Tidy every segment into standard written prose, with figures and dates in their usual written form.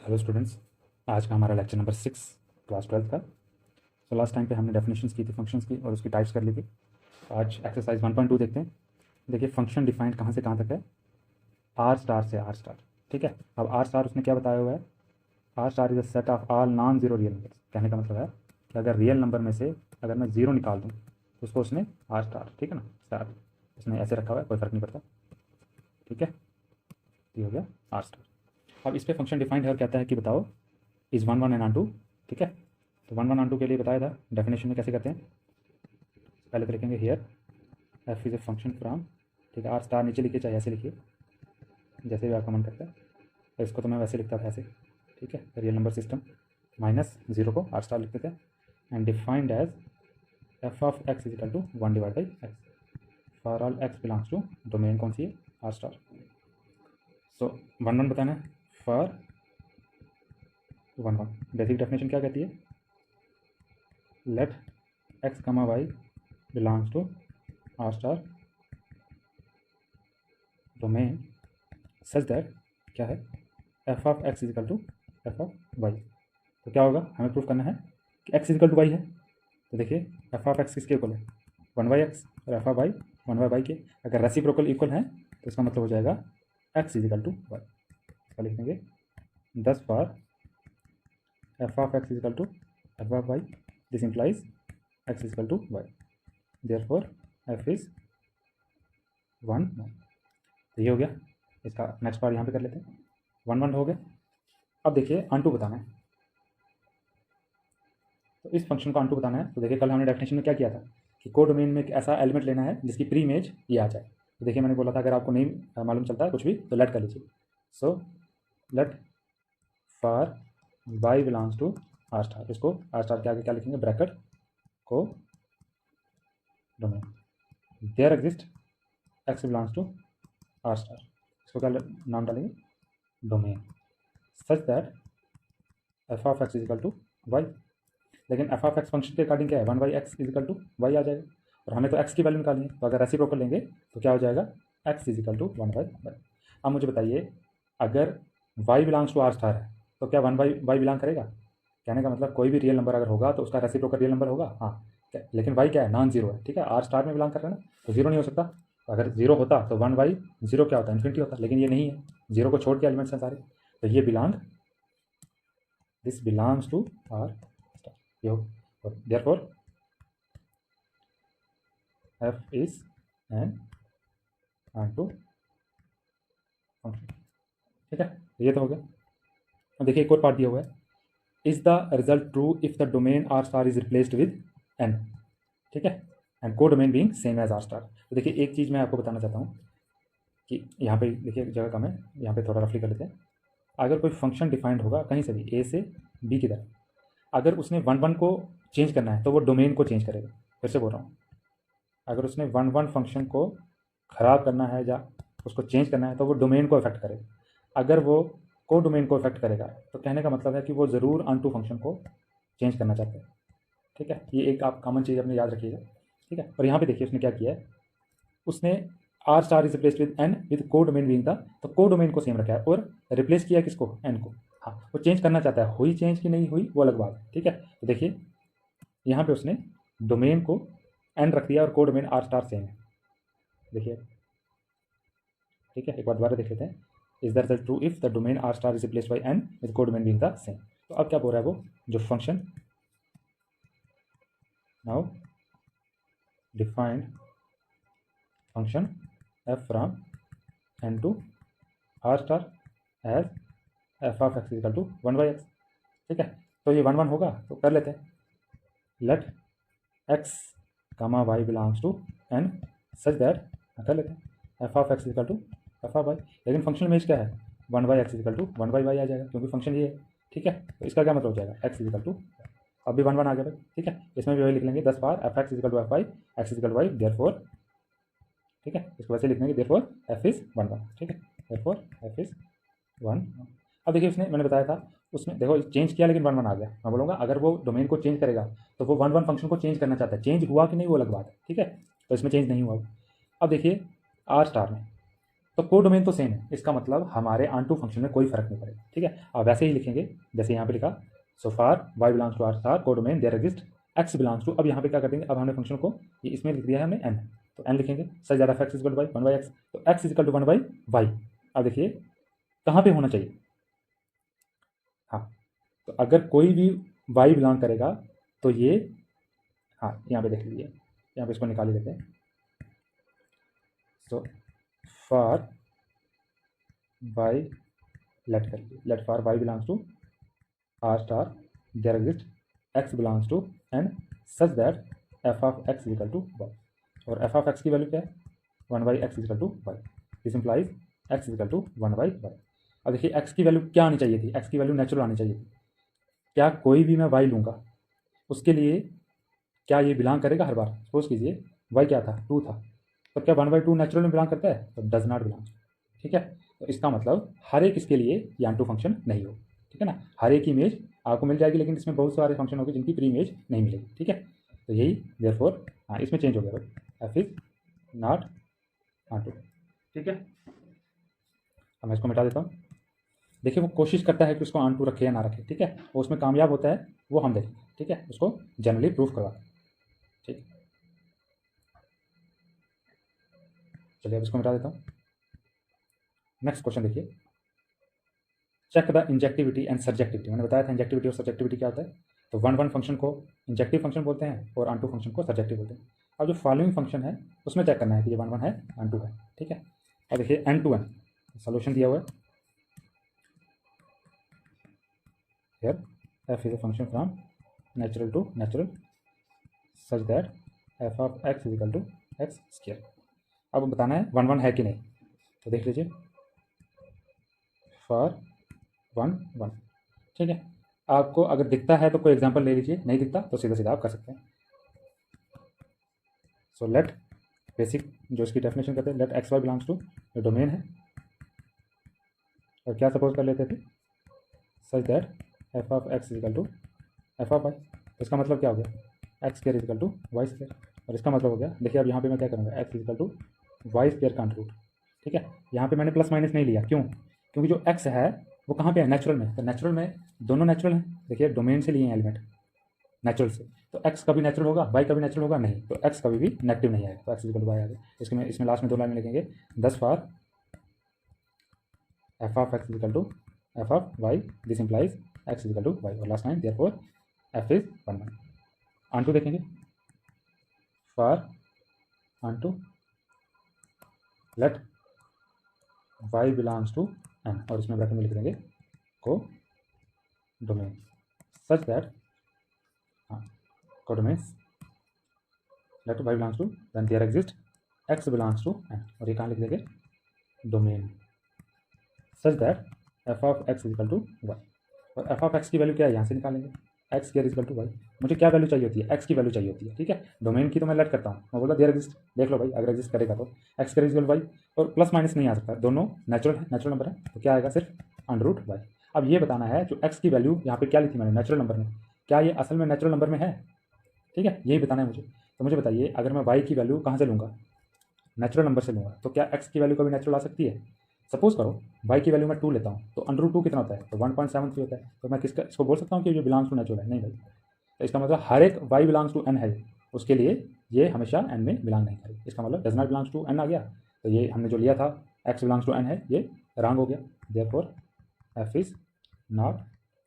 Hello students, आज का हमारा लेक्चर नंबर 6 क्लास 12 का। तो लास्ट टाइम पे हमने डेफिनेशंस की थी फंक्शंस की और उसकी टाइप्स कर ली थी। आज एक्सरसाइज 1.2 देखते हैं। देखिए फंक्शन डिफाइंड कहाँ से कहाँ तक है, आर स्टार से आर स्टार। ठीक है, अब आर स्टार उसने क्या बताया हुआ है, R star is a set of all non zero real number. कहने का मतलब है कि अगर रियल नंबर में से अगर मैं जीरो निकाल दूँ तो उसको उसने आर स्टार, ठीक है ना, स्टार उसने ऐसे रखा हुआ है, कोई फ़र्क नहीं पड़ता। ठीक है, ये हो गया आर स्टार। अब इस पर फंक्शन डिफाइंड है और कहता है कि बताओ is one one onto to. ठीक है, तो वन वन ऑन टू के लिए बताया था डेफिनेशन में कैसे करते हैं। पहले तो लिखेंगे here F is a function from, ठीक है, आर स्टार नीचे लिखिए चाहे ऐसे लिखिए जैसे भी आपका मन करता है। तो इसको तो मैं वैसे लिखता था ऐसे, ठीक है, real number system minus zero को आर स्टार लिखते थे and defined as F of x equal to 1/x for all x belongs to domain कौन सी है, R star. So one one बताना है for one one. Basic definition क्या कहती है, let x comma y belongs to are star domain such that क्या है, f of x equal to F of Y. तो क्या होगा, हमें प्रूफ करना है कि एक्स इजिकल टू वाई है। तो देखिए एफ ऑफ एक्स किसके इक्वल है, 1/x, और एफ ऑफ वाई 1/y के। अगर रेसिप्रोकल इक्वल है तो इसका मतलब हो जाएगा एक्स इजिकल टू वाई। इसका लिख देंगे 10 for F of x equal to F of Y, this implies x equal to Y, therefore F is 1। तो ये हो गया। इसका नेक्स्ट पार्ट यहाँ पे कर लेते हैं। 1 1 हो गया। अब देखिए अनटू बताना है, तो इस फंक्शन को अनटू बताना है। तो देखिए कल हमने डेफिनेशन में क्या किया था कि को डोमेन में एक ऐसा एलिमेंट लेना है जिसकी प्री इमेज ये आ जाए। तो देखिए मैंने बोला था अगर आपको नहीं मालूम चलता है कुछ भी तो लेट कर लीजिए। So let for y belongs to are star, इसको आर स्टार के आगे क्या लिखेंगे, bracket codomain, there exist x belongs to are star, इसको क्या नाम डालेंगे, domain such that F of x equal to y. लेकिन एफ ऑफ एक्स फंक्शन के अकॉर्डिंग क्या है, 1/x इजिकल टू वाई आ जाएगा, और हमें तो एक्स की वैल्यू निकालनी है। तो अगर रेसिप्रोकल लेंगे तो क्या हो जाएगा, एक्स इजिकल टू 1/y। अब मुझे बताइए अगर y belongs to are star है तो क्या 1/y बिलोंग करेगा। कहने का मतलब कोई भी रियल नंबर अगर होगा तो उसका रेसिप्रोकल रियल नंबर होगा, हाँ। लेकिन वाई क्या है, नॉन जीरो है, ठीक है, आर स्टार में बिलोंग कर रहा है ना, तो जीरो नहीं हो सकता। अगर जीरो होता तो 1/0 क्या होता है, इन्फिनिटी होता, लेकिन ये नहीं है, जीरो को छोड़ के एलिमेंट्स हैं सारे। तो ये belong, this belongs to are star, ये हो। therefore f is an onto function. ठीक है, ये तो हो गया। अब देखिए एक और पार्ट दिया हुआ है, is the result true if the domain r star is replaced with n. ठीक है, and codomain being same as r star. तो देखिए एक चीज़ मैं आपको बताना चाहता हूँ कि यहाँ पे देखिए जगह कम है, यहाँ पे थोड़ा रफली कर लेते हैं। अगर कोई फंक्शन डिफाइंड होगा कहीं से भी ए से बी की तरफ, अगर उसने 1 1 को चेंज करना है तो वो डोमेन को चेंज करेगा। फिर से बोल रहा हूँ, अगर उसने 1 1 फंक्शन को ख़राब करना है या उसको चेंज करना है तो वो डोमेन को इफेक्ट करेगा। अगर वो को डोमेन को इफेक्ट करेगा तो कहने का मतलब है कि वो ज़रूर अनटू फंक्शन को चेंज करना चाहते हैं। ठीक है, ये एक आप कॉमन चीज़ अपने याद रखिएगा। ठीक है, और यहाँ पे देखिए उसने क्या किया है, उसने r star is replaced with n with codomain being था, तो को डोमेन को सेम रखा है और रिप्लेस किया किसको, एन को। हाँ, वो चेंज करना चाहता है, हुई चेंज की नहीं हुई वो अलग बात है। ठीक है, तो देखिए यहाँ पे उसने डोमेन को एन रख दिया और को डोमेन आर स्टार सेम है। देखिए, ठीक है, एक बार दोबारा देख लेते हैं। Is the result true if the domain r star is replaced by n with codomain being the same. तो अब क्या बोल रहा है वो, जो function now defined function f from n to are star as F of x equal to 1/x। ठीक है, तो ये 1 1 होगा तो कर लेते हैं, let x comma y belongs to n such that, कर लेते हैं f of x equal to F of y. लेकिन फंक्शन में क्या है, 1/x इजिकल टू 1/y आ जाएगा क्योंकि फंक्शन ये है। ठीक है, तो इसका क्या मतलब हो जाएगा, एक्स इजिकल टू, अब भी 1 1 आ गया भाई। ठीक है, इसमें भी वही लिख लेंगे 10 बार F x equal to F Y, X equal to Y, therefore. ठीक है, इसको वैसे लिख देंगे देयरफॉर एफ इज 1 1। ठीक है, देयरफॉर एफ इज 1। अब देखिए उसने, मैंने बताया था उसमें देखो चेंज किया लेकिन 1 1 आ गया। मैं बोलूँगा अगर वो डोमेन को चेंज करेगा तो वो 1 1 फंक्शन को चेंज करना चाहता है, चेंज हुआ कि नहीं वो अलग बात है। ठीक है, तो इसमें चेंज नहीं हुआ। अब देखिए आर स्टार में तो कोडोमेन तो सेम है, इसका मतलब हमारे ऑन टू फंक्शन में कोई फर्क नहीं पड़ेगा। ठीक है, आप वैसे ही लिखेंगे जैसे यहाँ पे लिखा, so for Y belongs to are star codomain there exist x belongs to. अब यहाँ पे क्या कर देंगे, अब हमने फंक्शन को ये इसमें लिख दिया है हमने एन, तो एन लिखेंगे such that x equal to y 1/x, तो एक्स इक्वल टू 1/y। अब देखिए कहाँ पे होना चाहिए, हाँ, तो अगर कोई भी वाई बिलोंग करेगा तो ये, हाँ यहाँ पे देख लीजिए, यहाँ पे इसको निकाल ही लेते हैं। सो फॉर वाई, लेट कर लीजिए, let for y belongs to are star there exist x belongs to n such that F of x equal to Y, और एफ ऑफ एक्स की वैल्यू क्या है 1/x equal to y, this implies x equal to 1/y। अब देखिए x की value क्या आनी चाहिए थी, एक्स की वैल्यू नेचुरल आनी चाहिए थी। क्या कोई भी मैं वाई लूँगा उसके लिए क्या ये बिलोंग करेगा हर बार, सपोज कीजिए वाई क्या था 2 था, तो क्या 1/2 नेचुरल में बिलोंग करता है, तो डज नॉट बिलोंग। ठीक है, तो इसका मतलब हर एक इसके लिए ये ऑन टू फंक्शन नहीं हो। ठीक है ना, हर एक इमेज आपको मिल जाएगी, लेकिन इसमें बहुत सारे फंक्शन होंगे जिनकी प्री इमेज नहीं मिलेगी। ठीक है, तो यही देयरफॉर, हाँ इसमें चेंज हो गया भाई, f is not on to. ठीक है, अब मैं इसको मिटा देता हूँ। देखिए वो कोशिश करता है कि उसको ऑन टू रखे या ना रखे। ठीक है, वो उसमें कामयाब होता है वो हम देखेंगे। ठीक है, उसको जनरली प्रूफ करवा। ठीक, चलिए अब इसको मिटा देता हूँ। नेक्स्ट क्वेश्चन देखिए, check the injectivity and subjectivity. मैंने बताया था इंजेक्टिविटी और सब्जेक्टिविटी क्या होता है, तो 1 फंक्शन को इंजेक्टिव फंक्शन बोलते हैं और ऑन टू फंक्शन को सब्जेक्टिव बोलते हैं। अब जो फॉलोइंग फंक्शन है उसमें चेक करना है कि ये 1 है ऑन टू है। ठीक है, अब देखिए एन टू एन सोल्यूशन दिया हुआ है, here F is a function from natural to natural such that F of x is equal to x square. अब बताना है 1 है कि नहीं, तो देख लीजिए फॉर 1 ठीक है, आपको अगर दिखता है तो कोई एग्जांपल ले लीजिए, नहीं दिखता तो सीधा सीधा आप कर सकते हैं। सो लेट बेसिक जो इसकी डेफिनेशन करते हैं, let x Y belongs to जो डोमेन है, और क्या सपोज कर लेते थे such that F of x equal to F of Y. तो इसका मतलब क्या हो गया, x square equal to y square, और इसका मतलब हो गया, देखिए अब यहाँ पे मैं क्या करूँगा, x equal to y square का अंडर रूट। ठीक है, यहाँ पे मैंने प्लस माइनस नहीं लिया, क्यों, क्योंकि जो एक्स है वो कहाँ पे है, नेचुरल में, तो नेचुरल में दोनों नेचुरल हैं। देखिए डोमेन से लिए हैं एलिमेंट नेचुरल से, तो एक्स कभी नेचुरल होगा वाई कभी नेचुरल होगा नहीं, तो एक्स कभी भी नेगेटिव नहीं आएगा, तो एक्स इक्वल टू वाई आ गया। इसमें लास्ट में 2 लाइन में लिखेंगे 10 for F of x equal to F of Y, this implies X equal to Y, और last line therefore F is 1 onto देखेंगे for onto let Y belongs to N, और इसमें bracket में लिख देंगे codomain such that, हाँ codomain let Y belongs to then there exist x belongs to N, और ये कहाँ लिख देंगे domain such that F of x equal to Y, और एफ ऑफ एक्स की वैल्यू क्या है यहाँ से निकालेंगे, x square equal to y. मुझे क्या वैल्यू चाहिए होती है, एक्स की वैल्यू चाहिए होती है। ठीक है, डोमेन की तो मैं लेट करता हूँ, मैं बोला देयर एग्जिस्ट, देख लो भाई अगर एग्जिस्ट करेगा तो एक्स स्क्वायर इजिकल वाई, और प्लस माइनस नहीं आ सकता, दोनों नेचुरल है, नेचुरल नंबर है, तो क्या आएगा सिर्फ अंडर रूट वाई। अब ये बताना है जो एक्स की वैल्यू यहाँ पे क्या ली थी मैंने नेचुरल नंबर में, क्या ये असल में नेचुरल नंबर में है। ठीक है, यही बताना है मुझे। तो मुझे बताइए अगर मैं वाई की वैल्यू कहाँ से लूँगा, नेचुरल नंबर से लूँगा, तो क्या एक्स की वैल्यू कभी नेचुरल आ सकती है। सपोज करो वाई की वैल्यू मैं 2 लेता हूँ, तो अंडर रूट 2 कितना होता है, तो 1.73 होता है, तो मैं किसका इसको बोल सकता हूँ कि ये बिलोंग्स टू नेचुरल है, नहीं भाई। तो इसका मतलब हर एक वाई बिलोंग्स टू एन है, उसके लिए ये हमेशा एन में बिलोंग नहीं करेगी, इसका मतलब does not belongs to N आ गया। तो ये हमने जो लिया था एक्स बिलोंग्स टू एन है, ये रॉन्ग हो गया, therefore F is not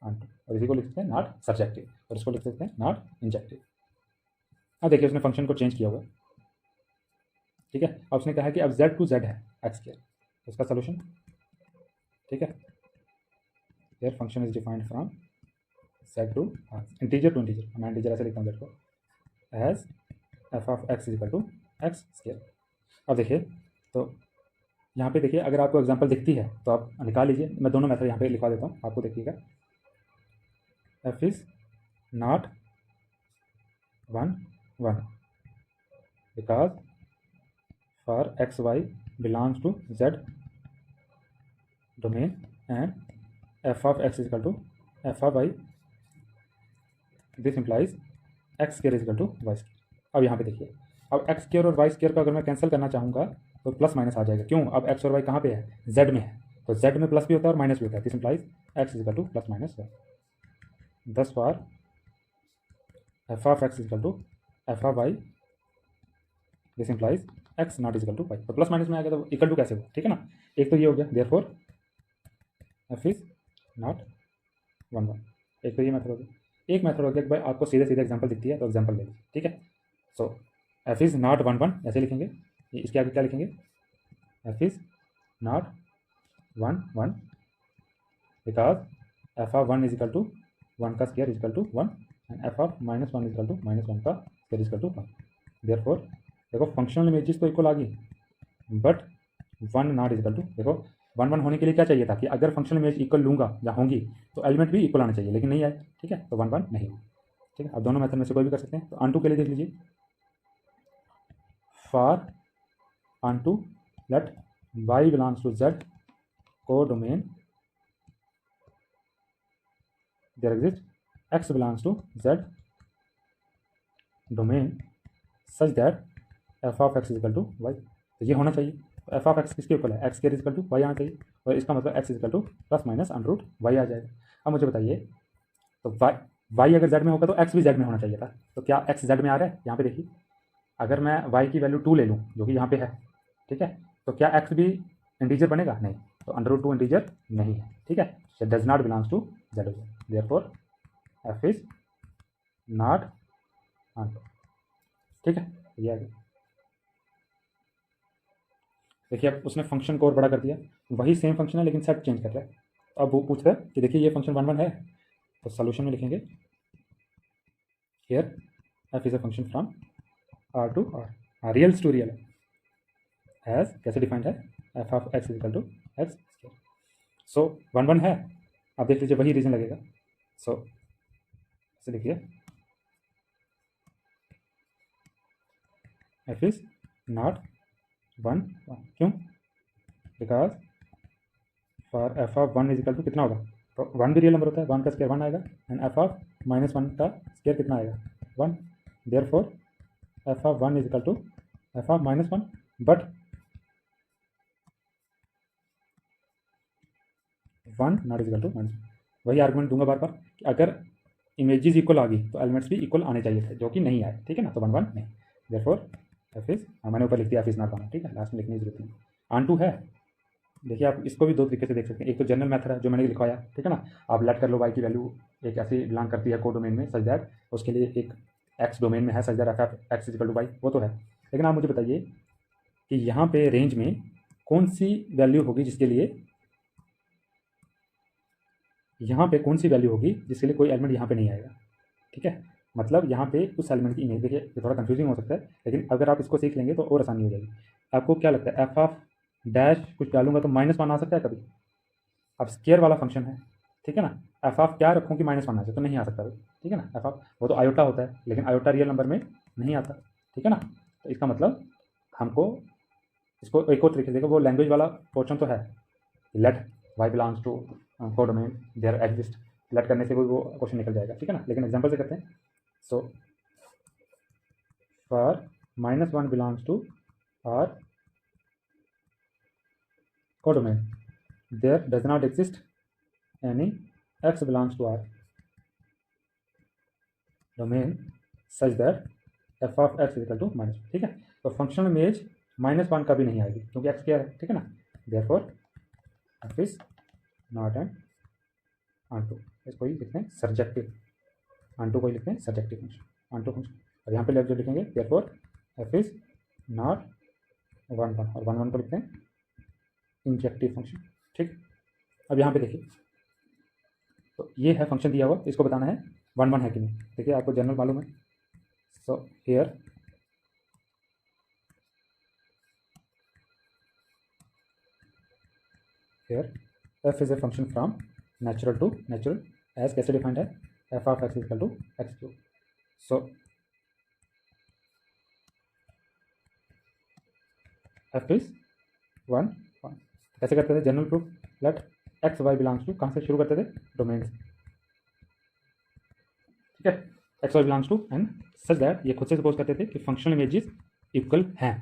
onto, और इसी को लिख सकते हैं नॉट सब्जेक्टिव, और इसको लिख सकते हैं नॉट इंजेक्टिव। अब देखिए उसने फंक्शन को चेंज किया हुआ है। ठीक है, अब उसने कहा है कि अब z टू z है एक्स स्क्वायर, इसका सोल्यूशन। ठीक है, here function is defined from z to integer to integer, मैं इंटीजर ऐसे लिखता हूँ z को as F of x equal to x square. अब देखिए तो यहाँ पे देखिए अगर आपको एग्जांपल दिखती है तो आप निकाल लीजिए, मैं दोनों मेथड यहाँ पे लिखवा देता हूँ आपको, देखिएगा F is not 1 because for x y belongs to z domain and f of x is equal to f of y, this implies x square is equal to y square। अब यहाँ पे देखिए, अब x स्क्वायर और y square को अगर मैं cancel करना चाहूँगा तो प्लस माइनस आ जाएगा। क्यों? अब एक्स और वाई कहाँ पे है? जेड में है, तो जेड में प्लस भी होता है और माइनस भी होता है। This implies X is equal to plus minus Y. Thus for F of x is equal to F of Y, this implies X not is equal to Y. तो plus minus में आ गया तो equal to कैसे हुआ? ठीक है ना। एक तो ये हो गया, therefore F is not one one. एक तो ये मेथड हो गया। एक मेथड हो गया कि भाई आपको सीधे सीधे एग्जाम्पल दिखती है तो एग्जाम्पल ले लीजिए। ठीक है, so F is not one one ऐसे लिखेंगे। इसके आगे क्या लिखेंगे? F is not one one because F of one is equal to one का square is equal to one and F of minus one is equal to minus one का square is equal to one. Therefore देखो functional images तो equal आ गई, but one not is equal to, देखो one one होने के लिए क्या चाहिए था कि अगर फंक्शनल इमेज इक्वल लूंगा या होंगी तो एलिमेंट भी इक्वल आना चाहिए, लेकिन नहीं आए। ठीक है, तो वन वन नहीं। ठीक है, अब दोनों मेथड में से कोई भी कर सकते हैं। तो ऑन टू के लिए देख लीजिए, for onto let Y belongs to Z codomain there exist x belongs to Z domain such that F of x equal to Y. तो ये होना चाहिए। तो एफ ऑफ एक्स किसके इक्वल है? एक्स के इजिकल टू वाई आना चाहिए, और इसका मतलब X equal to plus minus under root Y आ जाएगा। अब मुझे बताइए, तो वाई अगर जेड में होगा तो एक्स भी जेड में होना चाहिए था, तो क्या एक्स जेड में आ रहा है? यहाँ पे देखिए, अगर मैं वाई की वैल्यू 2 ले लूँ जो कि यहाँ पे है, ठीक है, तो क्या एक्स भी इंटीजर बनेगा? नहीं, तो अंडर रूट 2 इंटीजर नहीं है। ठीक है, does not belongs to z, therefore F is not on to. ठीक है, ये आ गया। देखिए अब उसने फंक्शन को और बड़ा कर दिया, वही सेम फंक्शन है लेकिन सेट चेंज कर रहा है। अब वो पूछ रहा है कि देखिए ये फंक्शन वन वन है, तो सोल्यूशन में लिखेंगे here F is a function from r to r, real to real as कैसे डिफाइंड है? F of x equal to x square. So one one है, अब देख लीजिए वही रीजन लगेगा। सो ऐसे लिखिए F is not one one. क्यों? Because for F of one is equal to कितना होगा? तो वन भी रियल नंबर होता है, वन का स्क्वायर वन आएगा, and F of minus one का स्क्वायर कितना आएगा? One. Therefore f of one is equal to F of minus one, but one not is equal to minus. वही argument दूंगा बार बार कि अगर इमेजेस इक्वल आ गई तो एलिमेंट्स भी इक्वल आने चाहिए थे, जो कि नहीं आए। ठीक है ना, तो वन वन नहीं। देयरफॉर एफ इज, मैंने ऊपर लिख दिया एफ इज नॉट वन। ठीक है, लास्ट में लिखने की जरूरत नहीं। ऑन टू है, देखिए आप इसको भी दो तरीके से देख सकते हैं। एक तो जनरल मेथड है जो मैंने लिखवाया, ठीक है ना, आप लेट कर लो वाई की वैल्यू एक ऐसी बिलोंग करती है को डोमेन में सच दैट, उसके लिए एक एक्स डोमेन में है such that f x equal to y, वो तो है। लेकिन आप मुझे बताइए कि यहाँ पे रेंज में कौन सी वैल्यू होगी जिसके लिए, यहाँ पे कौन सी वैल्यू होगी जिसके लिए कोई एलिमेंट यहाँ पे नहीं आएगा? ठीक है, मतलब यहाँ पे उस एलिमेंट की इमेज, देखिए ये थोड़ा कंफ्यूजिंग हो सकता है, लेकिन अगर आप इसको सीख लेंगे तो और आसानी हो जाएगी। आपको क्या लगता है एफ ऑफ डैश कुछ डालूंगा तो माइनस वन आ सकता है कभी? अब स्केयर वाला फंक्शन है, ठीक है ना, एफ ऑफ क्या रखूँ कि माइनस वन आ जाए? तो नहीं आ सकता भाई। ठीक है ना, एफ ऑफ वो तो आयोटा होता है, लेकिन आयोटा रियल नंबर में नहीं आता। ठीक है ना, तो इसका मतलब हमको इसको एक और तरीके से देखो, वो लैंग्वेज वाला पोर्शन तो है, late Y belongs to codomain there exist, late करने से कोई वो क्वेश्चन निकल जाएगा। ठीक है ना, लेकिन एग्जांपल से करते हैं। So for minus one belongs to R codomain there does not exist any x belongs to R domain such that F of x equal to minus. ठीक है, तो फंक्शनल इमेज माइनस वन का भी नहीं आएगी क्योंकि x क्या है। ठीक है ना, therefore F is not an onto. इसको ही लिखते हैं सब्जेक्टिव, ऑन टू को ही लिखते हैं subjective function, onto function. और यहाँ पे लेफ्ट जो लिखेंगे therefore F is not one one, और वन वन को लिखते हैं इंजेक्टिव फंक्शन। ठीक, अब यहाँ पे देखिए, तो ये है फंक्शन दिया हुआ, इसको बताना है वन वन है कि नहीं। देखिए आपको जनरल मालूम है, so here F is a function from natural to natural as कैसे डिफाइंड है? F of x equal to x cube. So f is one one. कैसे करते थे general proof? Let x Y belongs to, कहाँ से शुरू करते थे? डोमेन से। ठीक है, x Y belongs to and such that, ये खुद से सपोज करते थे कि फंक्शनल इमेजेस इक्वल हैं।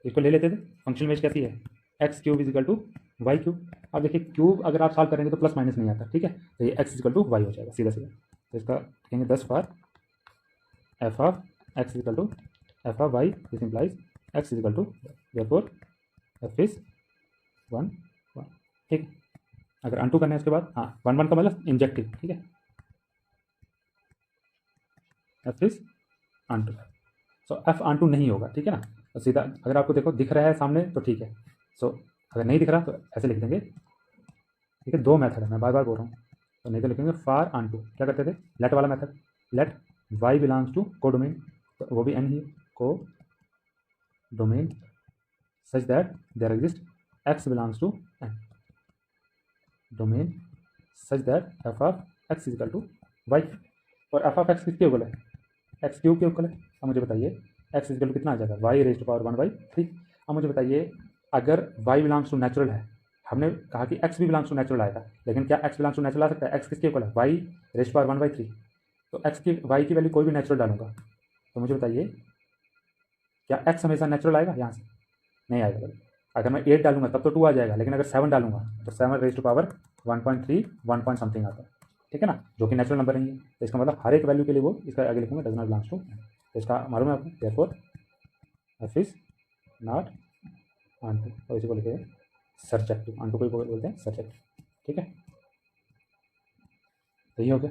इसको ले लेते थे, फंक्शन में कैसी है, x cube is equal to y cube. अब देखिए क्यूब अगर आप सॉल्व करेंगे तो प्लस माइनस नहीं आता, ठीक है, तो ये एक्स इक्वल टू वाई हो जाएगा सीधा सीधा। तो इसका कहेंगे 10 for F of x equal to F of Y, this implies x equal to therefore F is 1 1, ठीक। अगर अनटू करना है उसके बाद, हाँ 1 1 का मतलब इंजेक्टिव, ठीक है, F is unto. So F unto नहीं होगा, ठीक है ना, तो सीधा अगर आपको देखो दिख रहा है सामने तो ठीक है। सो अगर नहीं दिख रहा तो ऐसे लिख देंगे, ठीक है। दो मेथड है, मैं बार बार बोल रहा हूँ, तो नहीं तो लिखेंगे फार अनटू। क्या करते थे, लेट वाला method, let Y belongs to codomain, तो वो भी एन ही, codomain such that there exist x belongs to n, domain such that F of x is equal to Y. और एफ ऑफ एक्स किसके equal है, x cube के इक्वल है। अब मुझे बताइए एक्स इज इक्वल टू कितना आ जाएगा, वाई रेज़ टू पावर 1/3। अब मुझे बताइए अगर वाई बिलोंग्स टू नेचुरल है, हमने कहा कि एक्स भी बिलोंग्स टू नेचुरल आएगा, लेकिन क्या एक्स बिलोंग्स टू नेचुरल आ सकता है, एक्स किसके इक्वल है, वाई रेज़ टू पावर 1/3। तो एक्स की वाई की वैल्यू कोई भी नेचुरल डालूंगा, तो मुझे बताइए क्या एक्स हमेशा नेचुरल आएगा, यहाँ से नहीं आएगा। अगर मैं 8 डालूंगा तब तो 2 आ जाएगा, लेकिन अगर 7 डालूंगा तो 7 raise to power 1.3 1 point something आता है, ठीक है ना, जो कि नेचुरल नंबर नहीं है। तो इसका मतलब हर एक वैल्यू के लिए वो इसका आगे लिखूंगा डज नॉट बिलोंग्स टू। तो इसका मालूम है आपको, therefore F is not unto, और इसी को लिखे सर्जेक्टिव, अनटू को बोलते हैं सर्जेक्टिव, ठीक है। तो ये हो गया।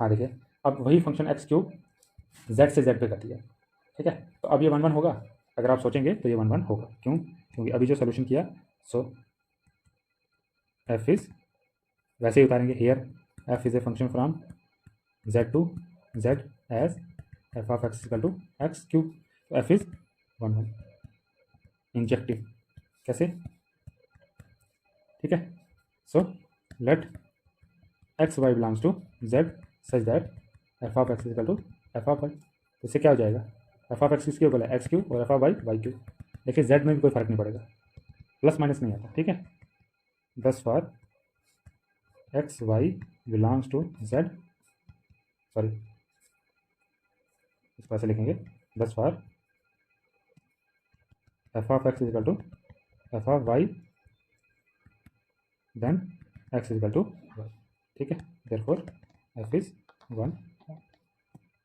हाँ देखिए अब वही फंक्शन एक्स क्यूब जेड से जेड पे कर दिया, ठीक है। तो अब ये 1 1 होगा, अगर आप सोचेंगे तो ये 1 1 होगा, क्यों, क्योंकि अभी जो सोल्यूशन किया, सो एफ इज वैसे ही उतारेंगे, here F is a function from Z to Z as F of x equal to x cube. तो एफ इज 1 1 इंजेक्टिव, कैसे, ठीक है। So let x Y belongs to Z such that F of x equal to F of Y. तो इससे क्या हो जाएगा, F of x किसके इक्वल है, एक्स क्यूब, और F of Y Y cube. देखिए जेड में भी कोई फर्क नहीं पड़ेगा, प्लस माइनस नहीं आता, ठीक है। 10 for x Y belongs to z, sorry इसको ऐसे लिखेंगे, 10 for F of x equal to F of y then x equal to y, ठीक है। Therefore F is 1।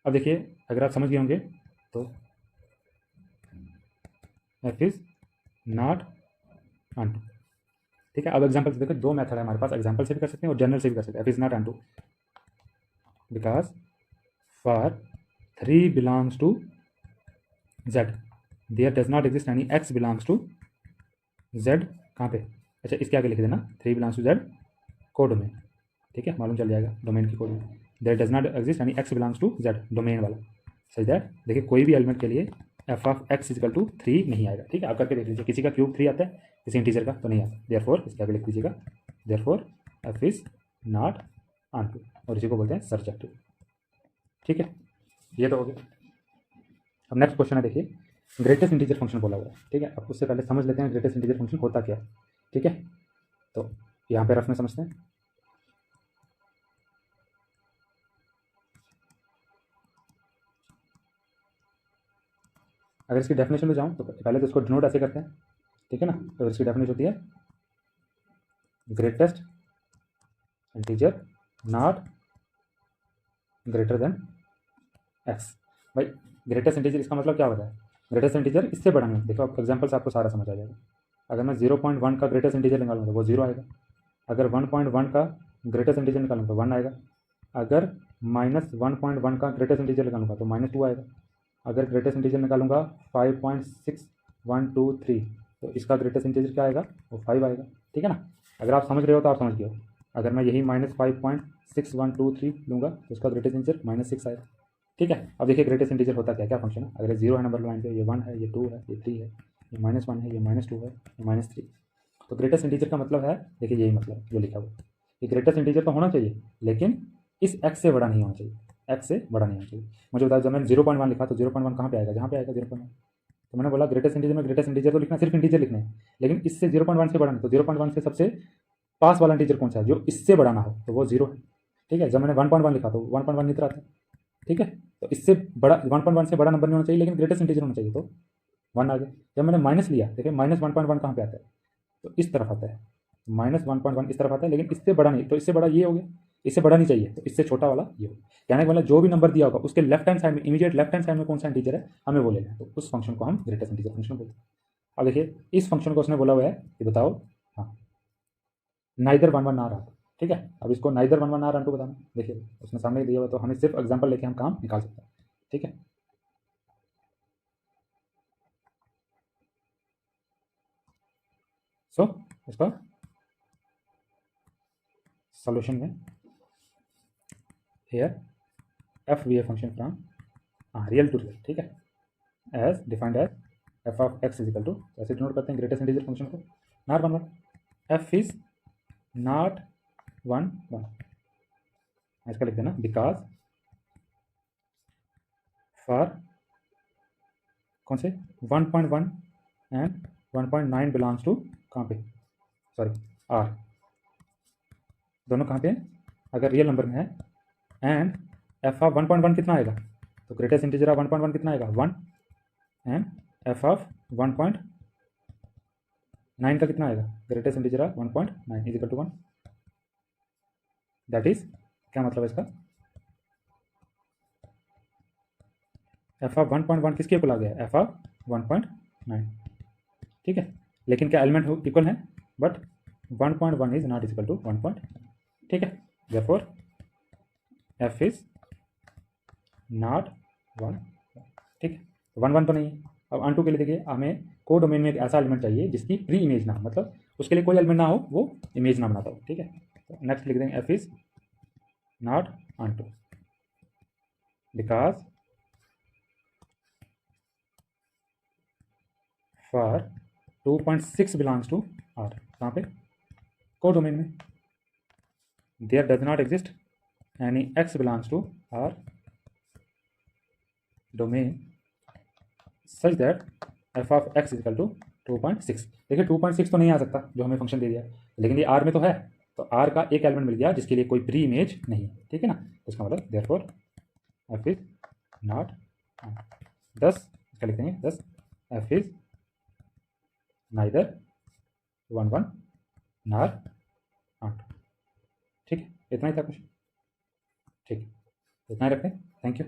अब देखिए अगर आप समझ गए होंगे तो एफ इज नॉट अनटू, ठीक है। अब एग्जाम्पल से देखो, दो मेथड है हमारे पास, एग्जाम्पल से भी कर सकते हैं और जनरल से भी कर सकते हैं। F is not onto because for 3 belongs to z there does not exist any x belongs to z, कहाँ पे, अच्छा इसके आगे लिख देना 3 belongs to Z codomain, ठीक है, मालूम चल जाएगा डोमेन की कोड में, there does not exist any x belongs to Z, domain वाला, सच दैट। देखिए कोई भी एलिमेंट के लिए f of x equal to 3 नहीं आएगा, ठीक है, आप करके देख लीजिए, किसी का क्यूब 3 आता है, किसी इंटीजर का तो नहीं आता। देयरफॉर इसके आगे लिख दीजिएगा, therefore F is not unto, और इसी को बोलते हैं सर्जेक्टिव, ठीक है। ये तो हो गया। अब नेक्स्ट क्वेश्चन है, देखिए ग्रेटेस्ट इंटीजर फंक्शन बोला हुआ है, ठीक है। अब उससे पहले समझ लेते हैं ग्रेटेस्ट इंटीजर फंक्शन होता क्या है, ठीक है। तो यहाँ पे रफ में समझते हैं। अगर इसकी डेफिनेशन में जाऊँ तो पहले तो इसको डिनोट ऐसे करते हैं, ठीक है ना। तो इसकी डेफिनेशन होती है greatest integer not greater than x. भाई ग्रेटेस्ट इंटीजर इसका मतलब क्या होता है, ग्रेटेस्ट इंटीजर इससे बड़ा नहीं। देखो अब एग्जाम्पल से आपको सारा समझ आ जाएगा। अगर मैं 0.1 का ग्रेटेस्ट इंटीजर निकालूंगा तो वो 0 आएगा, अगर 1.1 का ग्रेटेस्ट इंटीजर निकालूंगा तो 1 आएगा, अगर -1.1 का ग्रेटेस्ट इंटीजर निकालूंगा तो -2 आएगा, अगर ग्रेटेस्ट इंटीजर निकालूंगा 5.6123 तो इसका ग्रेटेस्ट इंटीजर क्या आएगा, वो 5 आएगा, ठीक है ना। अगर आप समझ रहे हो तो आप समझ गए हो। अगर मैं यही -5.6123 लूँगा तो इसका ग्रेटेस्ट इंटीजर -6 आएगा, ठीक है। अब देखिए ग्रेटेस्ट इंटीजर होता क्या, क्या फंक्शन है। अगर 0 है नंबर लाइन पे, ये 1 है, ये 2 है, ये 3 है, ये -1 है, ये -2 है, ये -3। तो ग्रेटेस्ट इंटीजर का मतलब है, देखिए यही मतलब जो लिखा हुआ, ये ग्रेटेस्ट इंटीजर तो होना चाहिए लेकिन इस एक्स से बड़ा नहीं होना चाहिए, एक्स से बड़ा नहीं होना चाहिए। मुझे बताया जब मैंने 0.1 लिखा तो 0.1 कहाँ पे आएगा, जहाँ पे आएगा 0.1। तो मैंने बोला ग्रेटेस्ट इंटीजर में ग्रेटेस्ट इंटीजर तो लिखना, सिर्फ इंटीजर लिखना है, लेकिन इससे 0.1 से बड़ा नहीं। तो 0.1 से सबसे पास वाला इंटीजर कौन सा है, जो इससे बड़ा ना हो, तो वो 0 है, ठीक है। जब मैंने 1.1 लिखा तो 1.1 इतना आता है, ठीक है। तो इससे बड़ा 1.1 से बड़ा नंबर नहीं होना चाहिए लेकिन ग्रेटेस्ट इंटीजर होना चाहिए, तो 1 आ गया। जब मैंने माइनस लिया, देखिए -1.1 कहाँ पे आता है, तो इस तरफ आता है, -1.1 इस तरफ आता है, लेकिन इससे बड़ा नहीं, तो इससे बड़ा ये हो गया, इससे बड़ा नहीं चाहिए, तो इससे छोटा वाला ये हो गया। कहने का मतलब जो भी नंबर दिया होगा उसके लेफ्ट हैंड साइड में, इमीडिएट लेफ्ट हैंड साइड में कौन सा इंटीजर है हमें वो लेना है, तो उस फंक्शन को हम ग्रेटेस्ट इंटीजर फंक्शन बोलते हैं। अब देखिए इस फंक्शन को उसने बोला हुआ है कि बताओ, हाँ, नाइदर 1 1 आर आर, ठीक है। अब इसको नाइदर 1 1 आर आर बताना, देखिए उसने सामने दिया हुआ, तो हमें सिर्फ एग्जाम्पल लेके हम काम निकाल सकते हैं, ठीक है। सो इसका सॉल्यूशन में here f be a function from real to real, ठीक है, as defined as f of x is equal to, ऐसे डिनोट करते हैं ग्रेटेस्ट इंटीजर फंक्शन को, नॉट 1 1, f is not 1 1, इसका लिख देना बिकॉज फॉर कौन से 1.1 एंड 1.9 बिलोंग्स टू कहाँ पे, सॉरी r, दोनों कहाँ पे हैं, अगर रियल नंबर में है, एंड f ऑफ 1.1 कितना आएगा, तो ग्रेटेस्ट इंटीजर ऑफ 1.1 कितना आएगा 1, एंड f ऑफ 1.9 का कितना आएगा, greatest integer of 1.9 is equal to 1, that is, क्या मतलब है इसका, f ऑफ 1.1 किसके इक्वल आ गया, f ऑफ 1.9, ठीक है, लेकिन क्या एलिमेंट इक्वल है, but 1.1 is not equal to 1. ठीक है, देयरफॉर f इज नॉट 1, ठीक है, 1 1 तो नहीं है। अब ऑन टू के लिए देखिए, हमें को डोमेन में एक ऐसा एलिमेंट चाहिए जिसकी प्री इमेज ना हो, मतलब उसके लिए कोई एलिमेंट ना हो, वो इमेज ना बनाता हो, ठीक है। तो नेक्स्ट लिख देंगे f is not onto because for 2.6 belongs to r, कहाँ पे, को डोमेन में, there does not exist any x belongs to r domain such that f of x is equal to 2.6। देखिए 2.6 तो नहीं आ सकता जो हमें फंक्शन दे दिया, लेकिन ये r में तो है, तो r का एक एलिमेंट मिल गया जिसके लिए कोई प्री इमेज नहीं है, ठीक है ना, तो इसका मतलब देयरफॉर f इज नॉट 10, इसका लिख देंगे 10, f is neither 1 1 nor not, ठीक है, इतना ही था कुछ, ठीक है, इतना ही रखते हैं, थैंक यू।